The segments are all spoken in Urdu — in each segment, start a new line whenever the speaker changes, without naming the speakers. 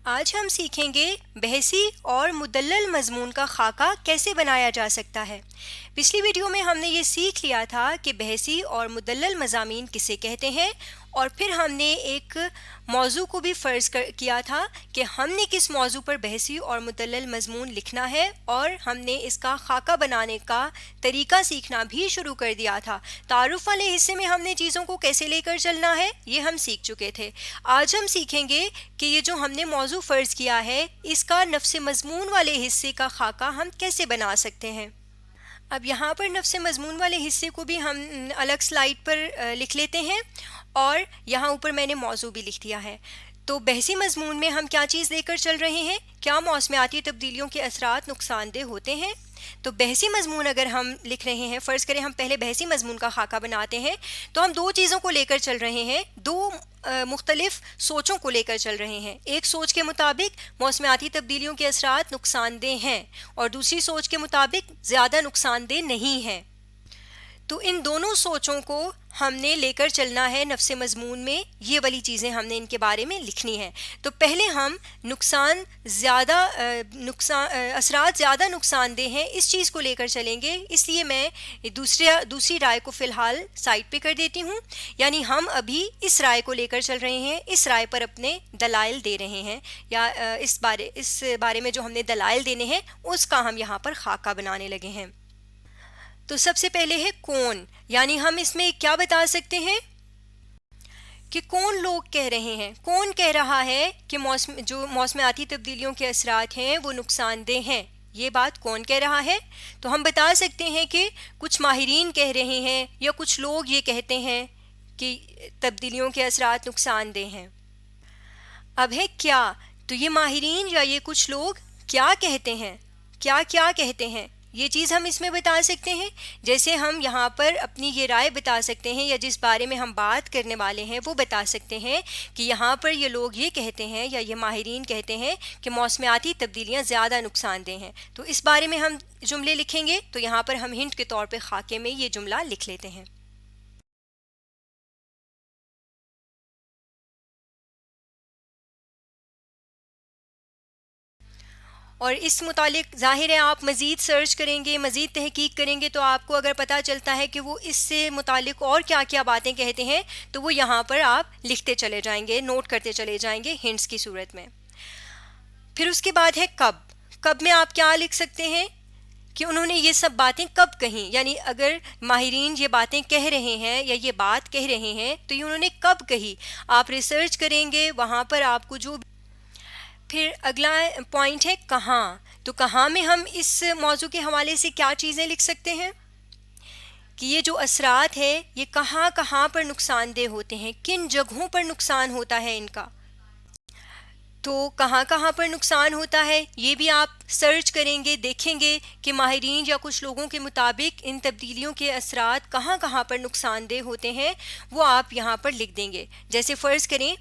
آج ہم سیکھیں گے بحثی اور مدلل مضمون کا خاکہ کیسے بنایا جا سکتا ہے۔ پچھلی ویڈیو میں ہم نے یہ سیکھ لیا تھا کہ بحثی اور مدلل مضامین کسے کہتے ہیں، اور پھر ہم نے ایک موضوع کو بھی فرض کیا تھا کہ ہم نے کس موضوع پر بحثی اور مدلل مضمون لکھنا ہے، اور ہم نے اس کا خاکہ بنانے کا طریقہ سیکھنا بھی شروع کر دیا تھا۔ تعارف والے حصے میں ہم نے چیزوں کو کیسے لے کر چلنا ہے یہ ہم سیکھ چکے تھے۔ آج ہم سیکھیں گے کہ یہ جو ہم نے موضوع فرض کیا ہے اس کا نفس مضمون والے حصے کا خاکہ ہم کیسے بنا سکتے ہیں۔ اب یہاں پر نفس مضمون والے حصے کو بھی ہم الگ سلائیڈ پر لکھ لیتے ہیں، اور یہاں اوپر میں نے موضوع بھی لکھ دیا ہے۔ تو بحثی مضمون میں ہم کیا چیز لے کر چل رہے ہیں؟ کیا موسمیاتی تبدیلیوں کے اثرات نقصان دہ ہوتے ہیں؟ تو بحثی مضمون اگر ہم لکھ رہے ہیں، فرض کریں ہم پہلے بحثی مضمون کا خاکہ بناتے ہیں، تو ہم دو چیزوں کو لے کر چل رہے ہیں، دو مختلف سوچوں کو لے کر چل رہے ہیں۔ ایک سوچ کے مطابق موسمیاتی تبدیلیوں کے اثرات نقصان دہ ہیں، اور دوسری سوچ کے مطابق زیادہ نقصان دہ نہیں ہیں۔ تو ان دونوں سوچوں کو ہم نے لے کر چلنا ہے نفس مضمون میں، یہ والی چیزیں ہم نے ان کے بارے میں لکھنی ہے۔ تو پہلے ہم اثرات زیادہ نقصان دہ ہیں اس چیز کو لے کر چلیں گے، اس لیے میں دوسری رائے کو فی الحال سائڈ پہ کر دیتی ہوں، یعنی ہم ابھی اس رائے کو لے کر چل رہے ہیں، اس رائے پر اپنے دلائل دے رہے ہیں، یا اس بارے میں جو ہم نے دلائل دینے ہیں اس کا ہم یہاں پر خاکہ بنانے لگے ہیں۔ تو سب سے پہلے ہے کون، یعنی ہم اس میں کیا بتا سکتے ہیں کہ کون لوگ کہہ رہے ہیں، کون کہہ رہا ہے کہ جو موسمیاتی تبدیلیوں کے اثرات ہیں وہ نقصان دہ ہیں، یہ بات کون کہہ رہا ہے؟ تو ہم بتا سکتے ہیں کہ کچھ ماہرین کہہ رہے ہیں، یا کچھ لوگ یہ کہتے ہیں کہ تبدیلیوں کے اثرات نقصان دہ ہیں۔ اب ہے کیا، تو یہ ماہرین یا یہ کچھ لوگ کیا کہتے ہیں، کیا کہتے ہیں، یہ چیز ہم اس میں بتا سکتے ہیں۔ جیسے ہم یہاں پر اپنی یہ رائے بتا سکتے ہیں، یا جس بارے میں ہم بات کرنے والے ہیں وہ بتا سکتے ہیں کہ یہاں پر یہ لوگ یہ کہتے ہیں، یا یہ ماہرین کہتے ہیں کہ موسمیاتی تبدیلیاں زیادہ نقصان دہ ہیں۔ تو اس بارے میں ہم جملے لکھیں گے، تو یہاں پر ہم ہنٹ کے طور پہ خاکے میں یہ جملہ لکھ لیتے ہیں۔ اور اس متعلق ظاہر ہے آپ مزید سرچ کریں گے، مزید تحقیق کریں گے، تو آپ کو اگر پتہ چلتا ہے کہ وہ اس سے متعلق اور کیا کیا باتیں کہتے ہیں، تو وہ یہاں پر آپ لکھتے چلے جائیں گے، نوٹ کرتے چلے جائیں گے ہنٹس کی صورت میں۔ پھر اس کے بعد ہے کب۔ کب میں آپ کیا لکھ سکتے ہیں کہ انہوں نے یہ سب باتیں کب کہیں، یعنی اگر ماہرین یہ باتیں کہہ رہے ہیں یا یہ بات کہہ رہے ہیں تو یہ انہوں نے کب کہی، آپ ریسرچ کریں گے، وہاں پر آپ کو جو۔ پھر اگلا پوائنٹ ہے کہاں۔ تو کہاں میں ہم اس موضوع کے حوالے سے کیا چیزیں لکھ سکتے ہیں کہ یہ جو اثرات ہے یہ کہاں کہاں پر نقصان دہ ہوتے ہیں، کن جگہوں پر نقصان ہوتا ہے ان کا۔ تو کہاں کہاں پر نقصان ہوتا ہے یہ بھی آپ سرچ کریں گے، دیکھیں گے کہ ماہرین یا کچھ لوگوں کے مطابق ان تبدیلیوں کے اثرات کہاں کہاں پر نقصان دہ ہوتے ہیں، وہ آپ یہاں پر لکھ دیں گے۔ جیسے فرض کریں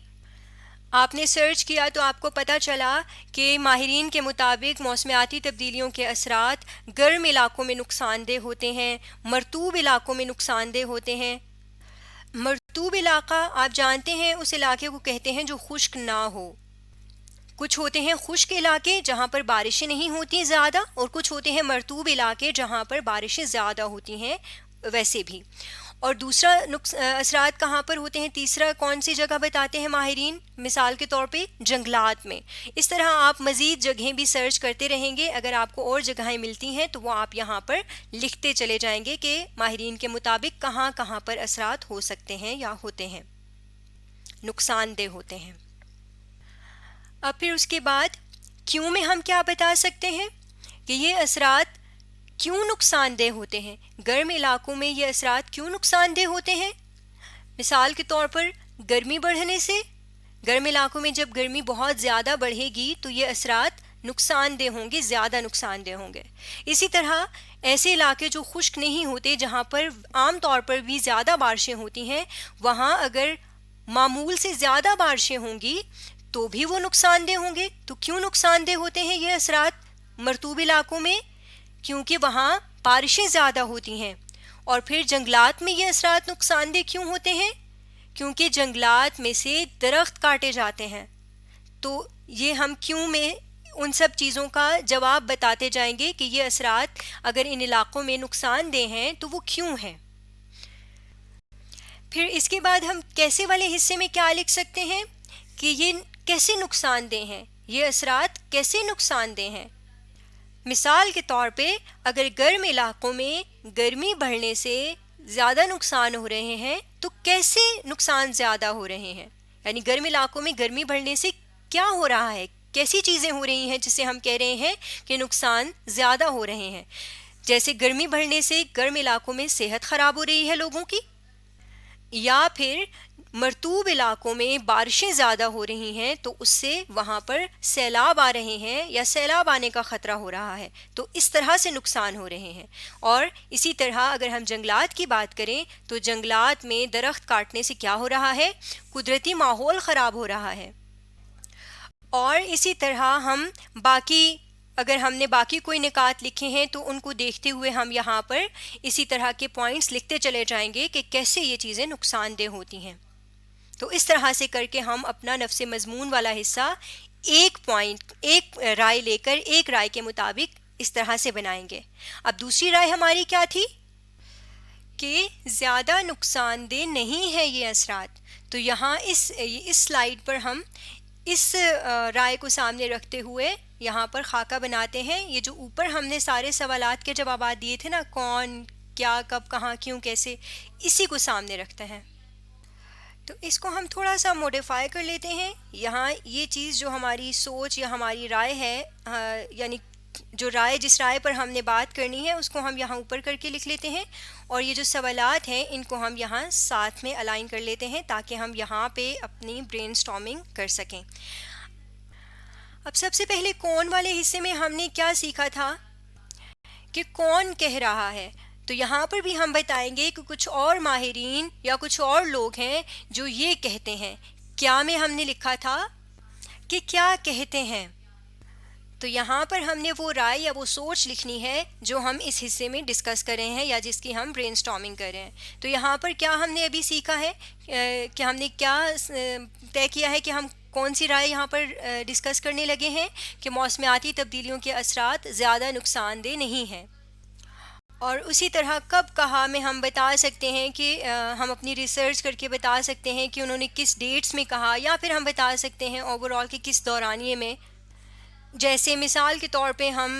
آپ نے سرچ کیا تو آپ کو پتہ چلا کہ ماہرین کے مطابق موسمیاتی تبدیلیوں کے اثرات گرم علاقوں میں نقصان دہ ہوتے ہیں، مرطوب علاقوں میں نقصان دہ ہوتے ہیں۔ مرطوب علاقہ آپ جانتے ہیں اس علاقے کو کہتے ہیں جو خشک نہ ہو۔ کچھ ہوتے ہیں خشک علاقے جہاں پر بارشیں نہیں ہوتی زیادہ، اور کچھ ہوتے ہیں مرطوب علاقے جہاں پر بارشیں زیادہ ہوتی ہیں ویسے بھی۔ اور دوسرا اثرات کہاں پر ہوتے ہیں، تیسرا کون سی جگہ بتاتے ہیں ماہرین، مثال کے طور پہ جنگلات میں۔ اس طرح آپ مزید جگہیں بھی سرچ کرتے رہیں گے، اگر آپ کو اور جگہیں ملتی ہیں تو وہ آپ یہاں پر لکھتے چلے جائیں گے کہ ماہرین کے مطابق کہاں کہاں پر اثرات ہو سکتے ہیں یا ہوتے ہیں، نقصان دہ ہوتے ہیں۔ اب پھر اس کے بعد کیوں میں ہم کیا بتا سکتے ہیں کہ یہ اثرات کیوں نقصان دہ ہوتے ہیں، گرم علاقوں میں یہ اثرات کیوں نقصان دہ ہوتے ہیں۔ مثال کے طور پر گرمی بڑھنے سے، گرم علاقوں میں جب گرمی بہت زیادہ بڑھے گی تو یہ اثرات نقصان دہ ہوں گے، زیادہ نقصان دہ ہوں گے۔ اسی طرح ایسے علاقے جو خشک نہیں ہوتے، جہاں پر عام طور پر بھی زیادہ بارشیں ہوتی ہیں، وہاں اگر معمول سے زیادہ بارشیں ہوں گی تو بھی وہ نقصان دہ ہوں گے۔ تو کیوں نقصان دہ ہوتے ہیں یہ اثرات مرطوب علاقوں میں؟ کیونکہ وہاں بارشیں زیادہ ہوتی ہیں۔ اور پھر جنگلات میں یہ اثرات نقصان دہ کیوں ہوتے ہیں؟ کیونکہ جنگلات میں سے درخت کاٹے جاتے ہیں، تو یہ ہم کیوں میں ان سب چیزوں کا جواب بتاتے جائیں گے کہ یہ اثرات اگر ان علاقوں میں نقصان دہ ہیں تو وہ کیوں ہیں۔ پھر اس کے بعد ہم کیسے والے حصے میں کیا لکھ سکتے ہیں کہ یہ کیسے نقصان دہ ہیں، یہ اثرات کیسے نقصان دہ ہیں۔ مثال کے طور پہ اگر گرم علاقوں میں گرمی بڑھنے سے زیادہ نقصان ہو رہے ہیں تو کیسے نقصان زیادہ ہو رہے ہیں، یعنی گرم علاقوں میں گرمی بڑھنے سے کیا ہو رہا ہے، کیسی چیزیں ہو رہی ہیں جسے ہم کہہ رہے ہیں کہ نقصان زیادہ ہو رہے ہیں۔ جیسے گرمی بڑھنے سے گرم علاقوں میں صحت خراب ہو رہی ہے لوگوں کی، یا پھر مرطوب علاقوں میں بارشیں زیادہ ہو رہی ہیں تو اس سے وہاں پر سیلاب آ رہے ہیں یا سیلاب آنے کا خطرہ ہو رہا ہے، تو اس طرح سے نقصان ہو رہے ہیں۔ اور اسی طرح اگر ہم جنگلات کی بات کریں تو جنگلات میں درخت کاٹنے سے کیا ہو رہا ہے، قدرتی ماحول خراب ہو رہا ہے۔ اور اسی طرح ہم باقی اگر ہم نے باقی کوئی نکات لکھے ہیں تو ان کو دیکھتے ہوئے ہم یہاں پر اسی طرح کے پوائنٹس لکھتے چلے جائیں گے کہ کیسے یہ چیزیں نقصان دہ ہوتی ہیں۔ تو اس طرح سے کر کے ہم اپنا نفس مضمون والا حصہ ایک رائے لے کر ایک رائے کے مطابق اس طرح سے بنائیں گے۔ اب دوسری رائے ہماری کیا تھی کہ زیادہ نقصان دہ نہیں ہے یہ اثرات، تو یہاں اس سلائیڈ پر ہم اس رائے کو سامنے رکھتے ہوئے یہاں پر خاکہ بناتے ہیں۔ یہ جو اوپر ہم نے سارے سوالات کے جوابات دیے تھے نا، کون، کیا، کب، کہاں، کیوں، کیسے، اسی کو سامنے رکھتے ہیں۔ تو اس کو ہم تھوڑا سا موڈیفائی کر لیتے ہیں۔ یہاں یہ چیز جو ہماری سوچ یا ہماری رائے ہے، یعنی جو رائے جس رائے پر ہم نے بات کرنی ہے اس کو ہم یہاں اوپر کر کے لکھ لیتے ہیں، اور یہ جو سوالات ہیں ان کو ہم یہاں ساتھ میں الائن کر لیتے ہیں تاکہ ہم یہاں پہ اپنی برین سٹارمنگ کر سکیں۔ اب سب سے پہلے کون والے حصے میں ہم نے کیا سیکھا تھا کہ کون کہہ رہا ہے، تو یہاں پر بھی ہم بتائیں گے کہ کچھ اور ماہرین یا کچھ اور لوگ ہیں جو یہ کہتے ہیں۔ کیا میں ہم نے لکھا تھا کہ کیا کہتے ہیں، تو یہاں پر ہم نے وہ رائے یا وہ سوچ لکھنی ہے جو ہم اس حصے میں ڈسکس کر رہے ہیں یا جس کی ہم برین سٹارمنگ کر رہے ہیں۔ تو یہاں پر کیا ہم نے ابھی سیکھا ہے کہ ہم نے کیا طے کیا ہے کہ ہم کون سی رائے یہاں پر ڈسکس کرنے لگے ہیں کہ موسمیاتی تبدیلیوں کے اثرات زیادہ نقصان دہ نہیں ہیں۔ اور اسی طرح کب کہا میں ہم بتا سکتے ہیں کہ ہم اپنی ریسرچ کر کے بتا سکتے ہیں کہ انہوں نے کس ڈیٹس میں کہا، یا پھر ہم بتا سکتے ہیں اوور آل کہ کس دورانیے میں۔ جیسے مثال کے طور پہ ہم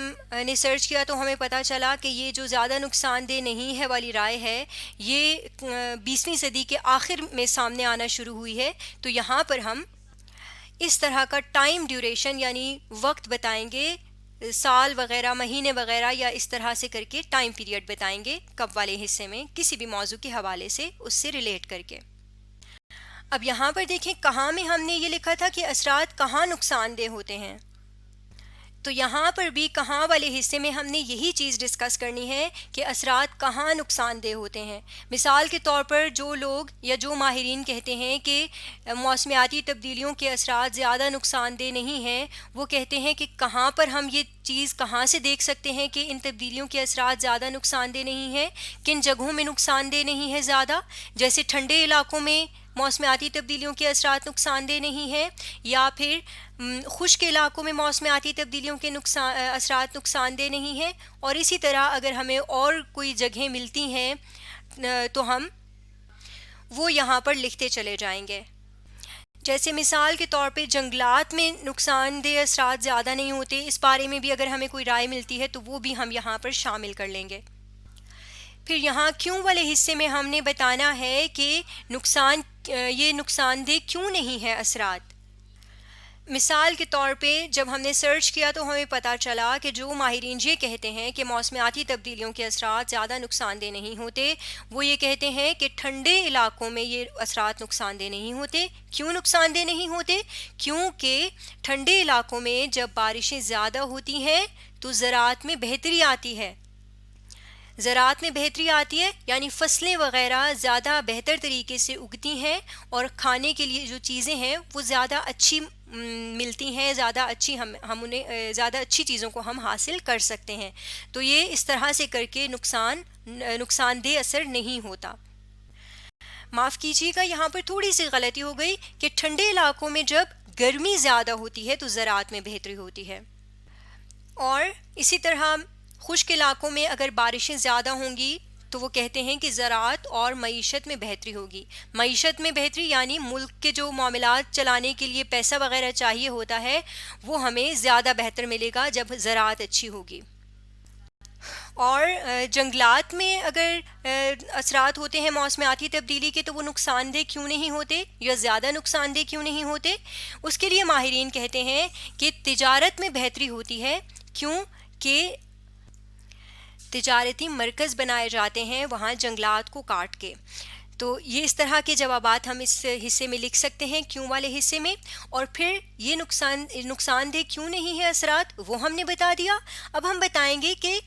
نے سرچ کیا تو ہمیں پتہ چلا کہ یہ جو زیادہ نقصان دہ نہیں ہے والی رائے ہے یہ 20ویں صدی کے آخر میں سامنے آنا شروع ہوئی ہے، تو یہاں پر ہم اس طرح کا ٹائم ڈیوریشن یعنی وقت بتائیں گے، سال وغیرہ، مہینے وغیرہ، یا اس طرح سے کر کے ٹائم پیریڈ بتائیں گے کب والے حصے میں کسی بھی موضوع کے حوالے سے اس سے ریلیٹ کر کے۔ اب یہاں پر دیکھیں کہاں میں ہم نے یہ لکھا تھا کہ اثرات کہاں نقصان دہ ہوتے ہیں، تو یہاں پر بھی کہاں والے حصے میں ہم نے یہی چیز ڈسکس کرنی ہے کہ اثرات کہاں نقصان دہ ہوتے ہیں۔ مثال کے طور پر جو لوگ یا جو ماہرین کہتے ہیں کہ موسمیاتی تبدیلیوں کے اثرات زیادہ نقصان دہ نہیں ہیں، وہ کہتے ہیں کہ کہاں پر ہم یہ چیز کہاں سے دیکھ سکتے ہیں کہ ان تبدیلیوں کے اثرات زیادہ نقصان دہ نہیں ہیں، کن جگہوں میں نقصان دہ نہیں ہے زیادہ، جیسے ٹھنڈے علاقوں میں موسمیاتی تبدیلیوں کے اثرات نقصان دہ نہیں ہیں، یا پھر خشک علاقوں میں موسمیاتی تبدیلیوں کے اثرات نقصان دہ نہیں ہیں۔ اور اسی طرح اگر ہمیں اور کوئی جگہیں ملتی ہیں تو ہم وہ یہاں پر لکھتے چلے جائیں گے۔ جیسے مثال کے طور پہ جنگلات میں نقصان دہ اثرات زیادہ نہیں ہوتے، اس بارے میں بھی اگر ہمیں کوئی رائے ملتی ہے تو وہ بھی ہم یہاں پر شامل کر لیں گے۔ پھر یہاں کیوں والے حصے میں ہم نے بتانا ہے کہ یہ نقصان دہ کیوں نہیں ہے اثرات۔ مثال کے طور پہ جب ہم نے سرچ کیا تو ہمیں پتہ چلا کہ جو ماہرین یہ کہتے ہیں کہ موسمیاتی تبدیلیوں کے اثرات زیادہ نقصان دہ نہیں ہوتے، وہ یہ کہتے ہیں کہ ٹھنڈے علاقوں میں یہ اثرات نقصان دہ نہیں ہوتے۔ کیوں نقصان دہ نہیں ہوتے؟ کیونکہ ٹھنڈے علاقوں میں جب بارشیں زیادہ ہوتی ہیں تو زراعت میں بہتری آتی ہے، زراعت میں بہتری آتی ہے یعنی فصلیں وغیرہ زیادہ بہتر طریقے سے اگتی ہیں، اور کھانے کے لیے جو چیزیں ہیں وہ زیادہ اچھی ملتی ہیں، زیادہ اچھی ہم انہیں زیادہ اچھی چیزوں کو ہم حاصل کر سکتے ہیں۔ تو یہ اس طرح سے کر کے نقصان دہ اثر نہیں ہوتا۔ معاف کیجیے گا یہاں پر تھوڑی سی غلطی ہو گئی کہ ٹھنڈے علاقوں میں جب گرمی زیادہ ہوتی ہے تو زراعت میں بہتری ہوتی ہے. اور اسی طرح خشک علاقوں میں اگر بارشیں زیادہ ہوں گی تو وہ کہتے ہیں کہ زراعت اور معیشت میں بہتری ہوگی. معیشت میں بہتری یعنی ملک کے جو معاملات چلانے کے لیے پیسہ وغیرہ چاہیے ہوتا ہے وہ ہمیں زیادہ بہتر ملے گا جب زراعت اچھی ہوگی. اور جنگلات میں اگر اثرات ہوتے ہیں موسمیاتی تبدیلی کے تو وہ نقصان دہ کیوں نہیں ہوتے یا زیادہ نقصان دہ کیوں نہیں ہوتے؟ اس کے لیے ماہرین کہتے ہیں کہ تجارت میں بہتری ہوتی ہے. کیوں کہ تجارتی مرکز بنائے جاتے ہیں وہاں جنگلات کو کاٹ کے. تو یہ اس طرح کے جوابات ہم اس حصے میں لکھ سکتے ہیں کیوں والے حصے میں. اور پھر یہ نقصان دہ کیوں نہیں ہے اثرات وہ ہم نے بتا دیا. اب ہم بتائیں گے کہ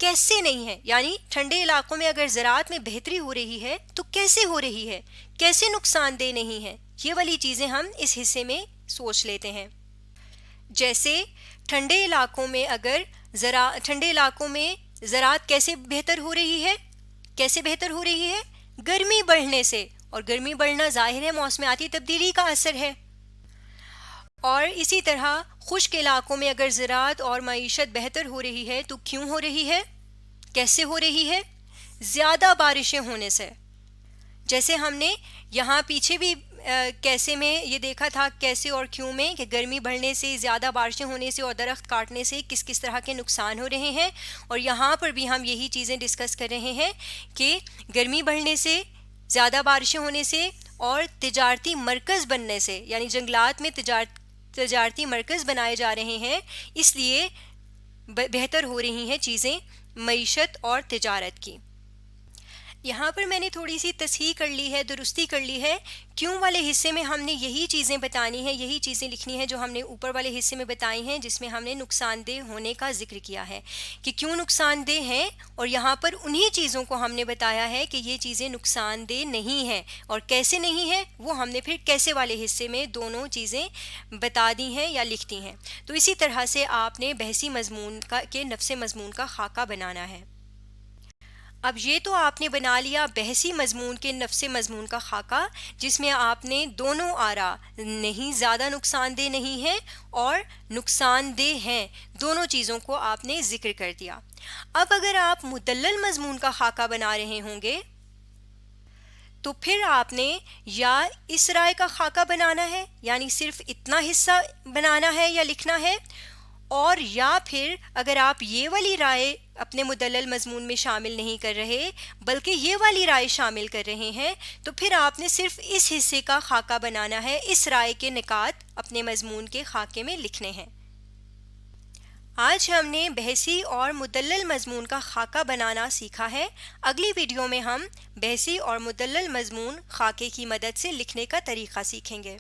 کیسے نہیں ہے، یعنی ٹھنڈے علاقوں میں اگر زراعت میں بہتری ہو رہی ہے تو کیسے ہو رہی ہے، کیسے نقصان دہ نہیں ہے. یہ والی چیزیں ہم اس حصے میں سوچ لیتے ہیں. جیسے ٹھنڈے علاقوں میں زراعت کیسے بہتر ہو رہی ہے، کیسے بہتر ہو رہی ہے؟ گرمی بڑھنے سے. اور گرمی بڑھنا ظاہر ہے موسمیاتی تبدیلی کا اثر ہے. اور اسی طرح خشک علاقوں میں اگر زراعت اور معیشت بہتر ہو رہی ہے تو کیوں ہو رہی ہے، کیسے ہو رہی ہے؟ زیادہ بارشیں ہونے سے. جیسے ہم نے یہاں پیچھے بھی کیسے میں یہ دیکھا تھا، کیسے اور کیوں میں، کہ گرمی بڑھنے سے، زیادہ بارشیں ہونے سے اور درخت کاٹنے سے کس کس طرح کے نقصان ہو رہے ہیں. اور یہاں پر بھی ہم یہی چیزیں ڈسکس کر رہے ہیں کہ گرمی بڑھنے سے، زیادہ بارشیں ہونے سے اور تجارتی مرکز بننے سے، یعنی جنگلات میں تجارتی مرکز بنائے جا رہے ہیں، اس لیے بہتر ہو رہی ہیں چیزیں معیشت اور تجارت کی. یہاں پر میں نے تھوڑی سی تصحیح کر لی ہے، درستی کر لی ہے. کیوں والے حصے میں ہم نے یہی چیزیں بتانی ہیں، یہی چیزیں لکھنی ہیں جو ہم نے اوپر والے حصے میں بتائی ہیں، جس میں ہم نے نقصان دہ ہونے کا ذکر کیا ہے کہ کیوں نقصان دہ ہیں. اور یہاں پر انہی چیزوں کو ہم نے بتایا ہے کہ یہ چیزیں نقصان دہ نہیں ہیں. اور کیسے نہیں ہیں وہ ہم نے پھر کیسے والے حصے میں دونوں چیزیں بتا دی ہیں یا لکھ دی ہیں. تو اسی طرح سے آپ نے بحثی مضمون کے نفس مضمون کا خاکہ بنانا ہے. اب یہ تو آپ نے بنا لیا بحثی مضمون کے نفس مضمون کا خاکہ، جس میں آپ نے دونوں آراء نہیں زیادہ نقصان دہ نہیں ہیں اور نقصان دہ ہیں دونوں چیزوں کو آپ نے ذکر کر دیا. اب اگر آپ مدلل مضمون کا خاکہ بنا رہے ہوں گے تو پھر آپ نے یا اس رائے کا خاکہ بنانا ہے، یعنی صرف اتنا حصہ بنانا ہے یا لکھنا ہے، اور یا پھر اگر آپ یہ والی رائے اپنے مدلل مضمون میں شامل نہیں کر رہے بلکہ یہ والی رائے شامل کر رہے ہیں تو پھر آپ نے صرف اس حصے کا خاکہ بنانا ہے، اس رائے کے نکات اپنے مضمون کے خاکے میں لکھنے ہیں. آج ہم نے بحثی اور مدلل مضمون کا خاکہ بنانا سیکھا ہے. اگلی ویڈیو میں ہم بحثی اور مدلل مضمون خاکے کی مدد سے لکھنے کا طریقہ سیکھیں گے.